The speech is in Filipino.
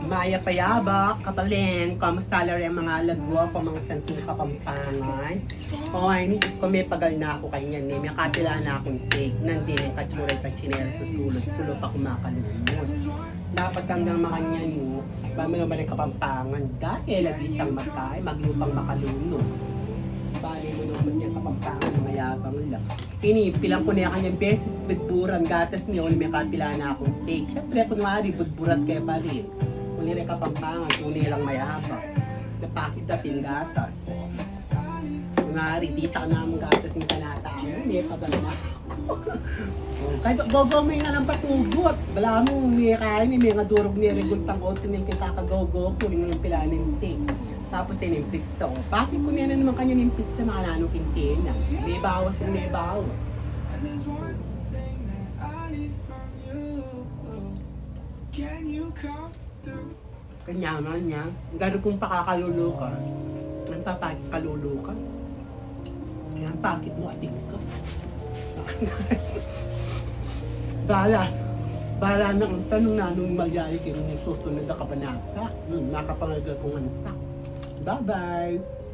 Maya Payabak, kapalin, kamusta rin ang mga lagwa ko, mga santong kapampangan. O ay, Diyos ko, may pagal na ako kanyan, may kapila na akong take, nandin ang katsuray at chinela sa sulod, tulo pa kumakalumos. Dapat hanggang makanyan mo, ba mo naman ang kapampangan, dahil at isang makay, maglupang makalunos. Bali mo naman yung kapampangan, mga yabang lang. Pinipilang ko na kanyang beses, budburan, gatas niya, may kapila na akong take. Siyempre, kunwari, budburat kaya pa rin. Kung nila kapampangan, kung nila lang mayabang. Napakit na pingatas. Kunwari, tita ka naman gatas yung kanata mo, may pagal na ako. Kahit gogo-may nga ng patugot. Wala mo, may kain, may nga durog ni Regul pang oatmeal kay kakagogo ko, yung pilanin take. Tapos ay yung pizza ko. Bakit ko niya na naman kanya yung pizza makalano kintina? May bawas na may bawas. Kanya man niya, gano'n kung pakakalulo ka, ang papakit kalulo ka. Kaya ang pakit mo ating ka. Bala na ang tanong na nung magyari kayong susunod na kabanata. Nakapangagal kong antak. Bye-bye!